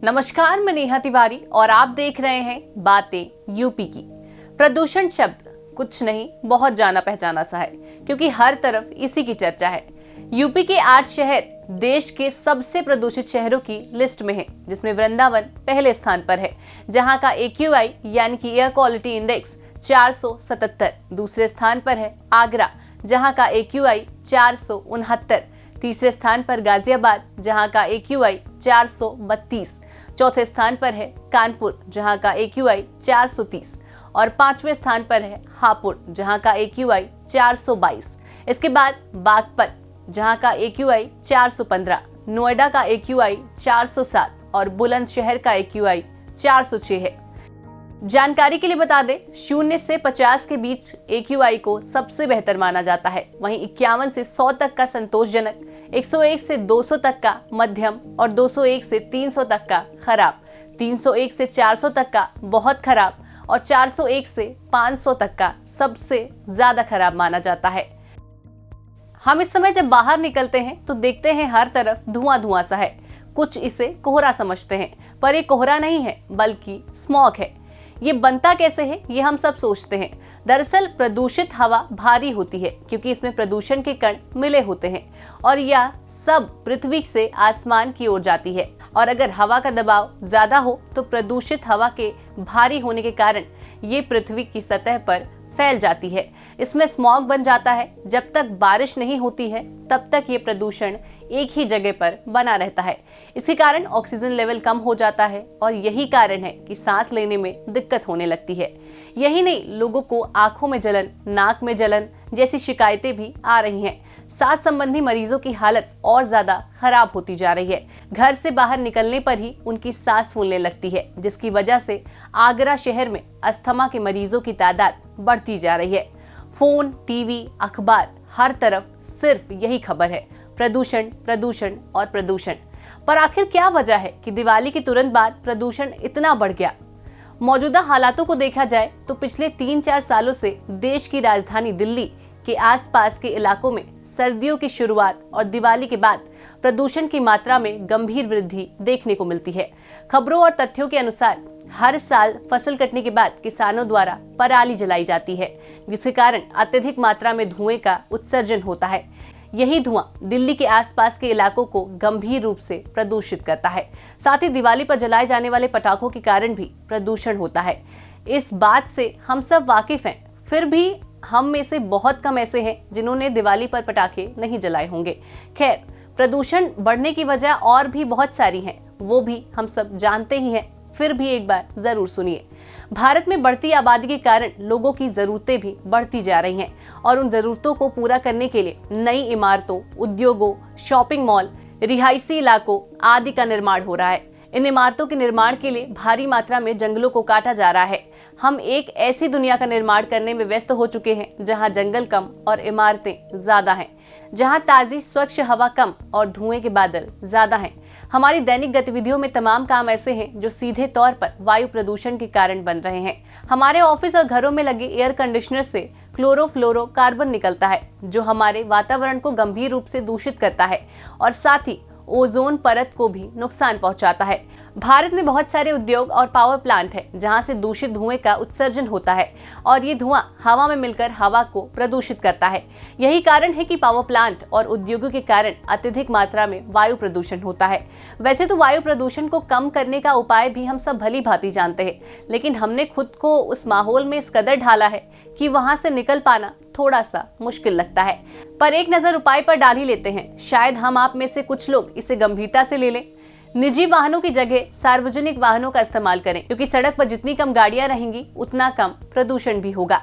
नमस्कार, मैं नेहा तिवारी और आप देख रहे हैं बातें यूपी की। प्रदूषण शब्द कुछ नहीं, बहुत जाना पहचाना सा है, क्योंकि हर तरफ इसी की चर्चा है। यूपी के 8 शहर देश के सबसे प्रदूषित शहरों की लिस्ट में है, जिसमें वृंदावन पहले स्थान पर है, जहां का AQI यानी कि एयर क्वालिटी इंडेक्स 477। दूसरे स्थान पर है आगरा, जहां का AQI 469। तीसरे स्थान पर गाजियाबाद, जहां का AQI 432। चौथे स्थान पर है कानपुर, जहां का AQI 430 और 5वें स्थान पर है हापुड़, जहां का AQI 422। इसके बाद बागपत, जहां का AQI 415, नोएडा का AQI 407 और बुलंदशहर का AQI 406 है। जानकारी के लिए बता दें, 0 से 50 के बीच AQI को सबसे बेहतर माना जाता है। वहीं 51 से 100 तक का संतोषजनक, 101 से 200 तक का मध्यम और 201 से 300 तक का खराब, 301 से 400 तक का बहुत खराब और 401 से 500 तक का सबसे ज्यादा खराब माना जाता है। हम इस समय जब बाहर निकलते हैं तो देखते हैं हर तरफ धुआं धुआं सा है। कुछ इसे कोहरा समझते हैं, पर ये कोहरा नहीं है बल्कि स्मॉग है। ये बनता कैसे है, ये हम सब सोचते हैं। दरअसल प्रदूषित हवा भारी होती है, क्योंकि इसमें प्रदूषण के कण मिले होते हैं और यह सब पृथ्वी से आसमान की ओर जाती है। और अगर हवा का दबाव ज्यादा हो तो प्रदूषित हवा के भारी होने के कारण ये पृथ्वी की सतह पर फैल जाती है। इसमें स्मॉग बन जाता है। जब तक बारिश नहीं होती है तब तक ये प्रदूषण एक ही जगह पर बना रहता है। इसी कारण ऑक्सीजन लेवल कम हो जाता है और यही कारण है कि सांस लेने में दिक्कत होने लगती है। यही नहीं, लोगों को आंखों में जलन, नाक में जलन जैसी शिकायतें भी आ रही हैं। सांस संबंधी मरीजों की हालत और ज्यादा खराब होती जा रही है। घर से बाहर निकलने पर ही उनकी सांस फूलने लगती है, जिसकी वजह से आगरा शहर में अस्थमा के मरीजों की तादाद बढ़ती जा रही है। फोन, टीवी, अखबार, हर तरफ सिर्फ यही खबर है, प्रदूषण, प्रदूषण और प्रदूषण। पर आखिर क्या वजह है कि दिवाली के तुरंत बाद प्रदूषण इतना बढ़ गया? मौजूदा हालातों को देखा जाए तो पिछले 3-4 सालों से देश की राजधानी दिल्ली के आसपास के इलाकों में सर्दियों की शुरुआत और दिवाली के बाद प्रदूषण की मात्रा में गंभीर वृद्धि देखने को मिलती है। खबरों और तथ्यों के अनुसार हर साल फसल कटने के बाद किसानों द्वारा पराली जलाई जाती है, जिसके कारण अत्यधिक मात्रा में धुएं का उत्सर्जन होता है। यही धुआं दिल्ली के आसपास के इलाकों को गंभीर रूप से प्रदूषित करता है। साथ ही दिवाली पर जलाए जाने वाले पटाखों के कारण भी प्रदूषण होता है। इस बात से हम सब वाकिफ हैं, फिर भी हम में से बहुत कम ऐसे हैं जिन्होंने दिवाली पर पटाखे नहीं जलाए होंगे। खैर, प्रदूषण बढ़ने की वजह और भी बहुत सारी हैं, वो भी हम सब जानते ही हैं, फिर भी एक बार जरूर सुनिए। भारत में बढ़ती आबादी के कारण लोगों की जरूरतें भी बढ़ती जा रही हैं और उन जरूरतों को पूरा करने के लिए नई इमारतों, उद्योगों, शॉपिंग मॉल, रिहायशी इलाकों आदि का निर्माण हो रहा है। इन इमारतों के निर्माण के लिए भारी मात्रा में जंगलों को काटा जा रहा है। हम एक ऐसी दुनिया का निर्माण करने में व्यस्त हो चुके हैं जहां जंगल कम और इमारतें ज्यादा हैं, जहां ताजी स्वच्छ हवा कम और धुएं के बादल ज्यादा हैं। हमारी दैनिक गतिविधियों में तमाम काम ऐसे हैं जो सीधे तौर पर वायु प्रदूषण के कारण बन रहे हैं। हमारे ऑफिस और घरों में लगे एयर कंडीशनर से क्लोरोफ्लोरोकार्बन निकलता है, जो हमारे वातावरण को गंभीर रूप से दूषित करता है और साथ ही ओजोन परत को भी नुकसान पहुंचाता है। भारत में बहुत सारे उद्योग और पावर प्लांट हैं, जहां से दूषित धुएं का उत्सर्जन होता है और ये धुआं हवा में मिलकर हवा को प्रदूषित करता है। यही कारण है कि पावर प्लांट और उद्योगों के कारण अत्यधिक मात्रा में वायु प्रदूषण होता है। वैसे तो वायु प्रदूषण को कम करने का उपाय भी हम सब भली भांति जानते हैं, लेकिन हमने खुद को उस माहौल में इस कदर ढाला है कि वहां से निकल पाना थोड़ा सा मुश्किल लगता है। पर एक नजर उपाय पर डाल ही लेते हैं, शायद हम आप में से कुछ लोग इसे गंभीरता से ले लें। निजी वाहनों की जगह सार्वजनिक वाहनों का इस्तेमाल करें, क्योंकि सड़क पर जितनी कम गाड़ियां रहेंगी उतना कम प्रदूषण भी होगा।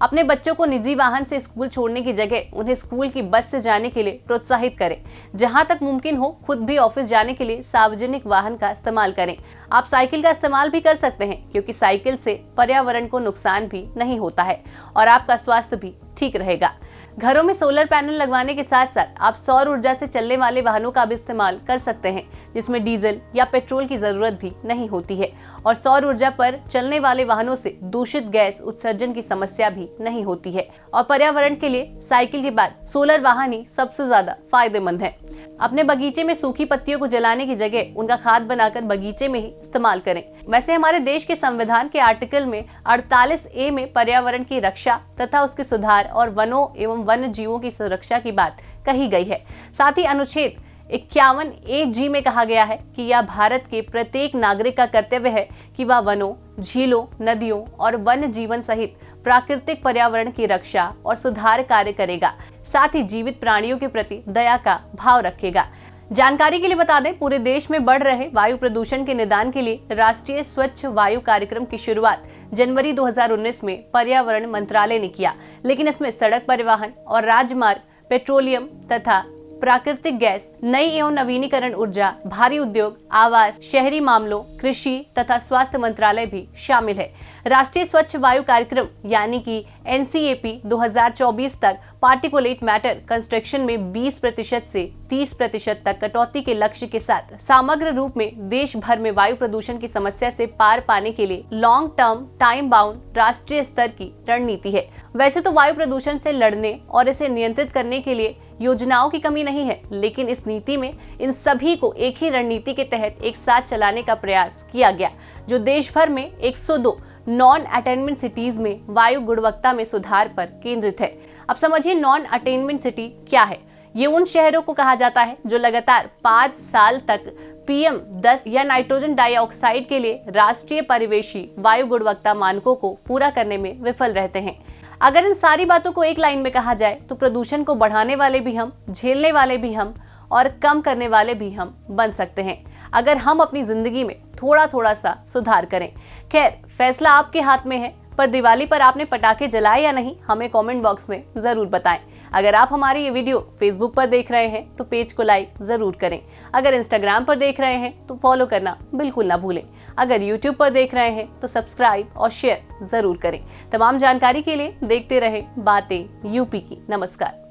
अपने बच्चों को निजी वाहन से स्कूल छोड़ने की जगह उन्हें स्कूल की बस से जाने के लिए प्रोत्साहित करें। जहां तक मुमकिन हो खुद भी ऑफिस जाने के लिए सार्वजनिक वाहन का इस्तेमाल करें। आप साइकिल का इस्तेमाल भी कर सकते हैं, क्योंकि साइकिल से पर्यावरण को नुकसान भी नहीं होता है और आपका स्वास्थ्य भी ठीक रहेगा। घरों में सोलर पैनल लगवाने के साथ साथ आप सौर ऊर्जा से चलने वाले वाहनों का भी इस्तेमाल कर सकते हैं, जिसमें डीजल या पेट्रोल की जरूरत भी नहीं होती है और सौर ऊर्जा पर चलने वाले वाहनों से दूषित गैस उत्सर्जन की समस्या भी नहीं होती है। और पर्यावरण के लिए साइकिल के बाद सोलर वाहन ही सबसे ज्यादा फायदेमंद है। अपने बगीचे में सूखी पत्तियों को जलाने की जगह उनका खाद बनाकर बगीचे में ही इस्तेमाल करें। वैसे हमारे देश के संविधान के आर्टिकल में 48A में पर्यावरण की रक्षा तथा उसके सुधार और वनों एवं वन्य जीवों की सुरक्षा की बात कही गई है। साथ ही अनुच्छेद 51AG में कहा गया है कि यह भारत के प्रत्येक नागरिक का कर्तव्य है कि वह वनों, झीलों, नदियों और वन्य जीवन सहित प्राकृतिक पर्यावरण की रक्षा और सुधार कार्य करेगा, साथ ही जीवित प्राणियों के प्रति दया का भाव रखेगा। जानकारी के लिए बता दें, पूरे देश में बढ़ रहे वायु प्रदूषण के निदान के लिए राष्ट्रीय स्वच्छ वायु कार्यक्रम की शुरुआत जनवरी 2019 में पर्यावरण मंत्रालय ने किया, लेकिन इसमें सड़क परिवहन और राजमार्ग, पेट्रोलियम तथा प्राकृतिक गैस, नई एवं नवीनीकरण ऊर्जा, भारी उद्योग, आवास, शहरी मामलों, कृषि तथा स्वास्थ्य मंत्रालय भी शामिल है। राष्ट्रीय स्वच्छ वायु कार्यक्रम यानी कि NCAP 2024 तक पार्टिकुलेट मैटर कंस्ट्रक्शन में 20% से 30% तक कटौती के लक्ष्य के साथ समग्र रूप में देश भर में वायु प्रदूषण की समस्या से पार पाने के लिए लॉन्ग टर्म टाइम बाउंड राष्ट्रीय स्तर की रणनीति है। वैसे तो वायु प्रदूषण से लड़ने और इसे नियंत्रित करने के लिए योजनाओं की कमी नहीं है, लेकिन इस नीति में इन सभी को एक ही रणनीति के तहत एक साथ चलाने का प्रयास किया गया, जो देश भर में 102 नॉन अटेनमेंट सिटीज में वायु गुणवत्ता में सुधार पर केंद्रित है। अब समझिए नॉन अटेनमेंट सिटी क्या है। ये उन शहरों को कहा जाता है जो लगातार 5 साल तक PM10 या नाइट्रोजन डाइऑक्साइड के लिए राष्ट्रीय परिवेशी वायु गुणवत्ता मानकों को पूरा करने में विफल रहते हैं। अगर इन सारी बातों को एक लाइन में कहा जाए तो प्रदूषण को बढ़ाने वाले भी हम, झेलने वाले भी हम और कम करने वाले भी हम बन सकते हैं, अगर हम अपनी जिंदगी में थोड़ा थोड़ा सा सुधार करें। खैर, फैसला आपके हाथ में है, पर दिवाली पर आपने पटाखे जलाए या नहीं, हमें कमेंट बॉक्स में जरूर बताएं। अगर आप हमारी ये वीडियो फेसबुक पर देख रहे हैं तो पेज को लाइक जरूर करें। अगर इंस्टाग्राम पर देख रहे हैं तो फॉलो करना बिल्कुल ना भूलें। अगर यूट्यूब पर देख रहे हैं तो सब्सक्राइब और शेयर जरूर करें। तमाम जानकारी के लिए देखते रहें बातें यूपी की। नमस्कार।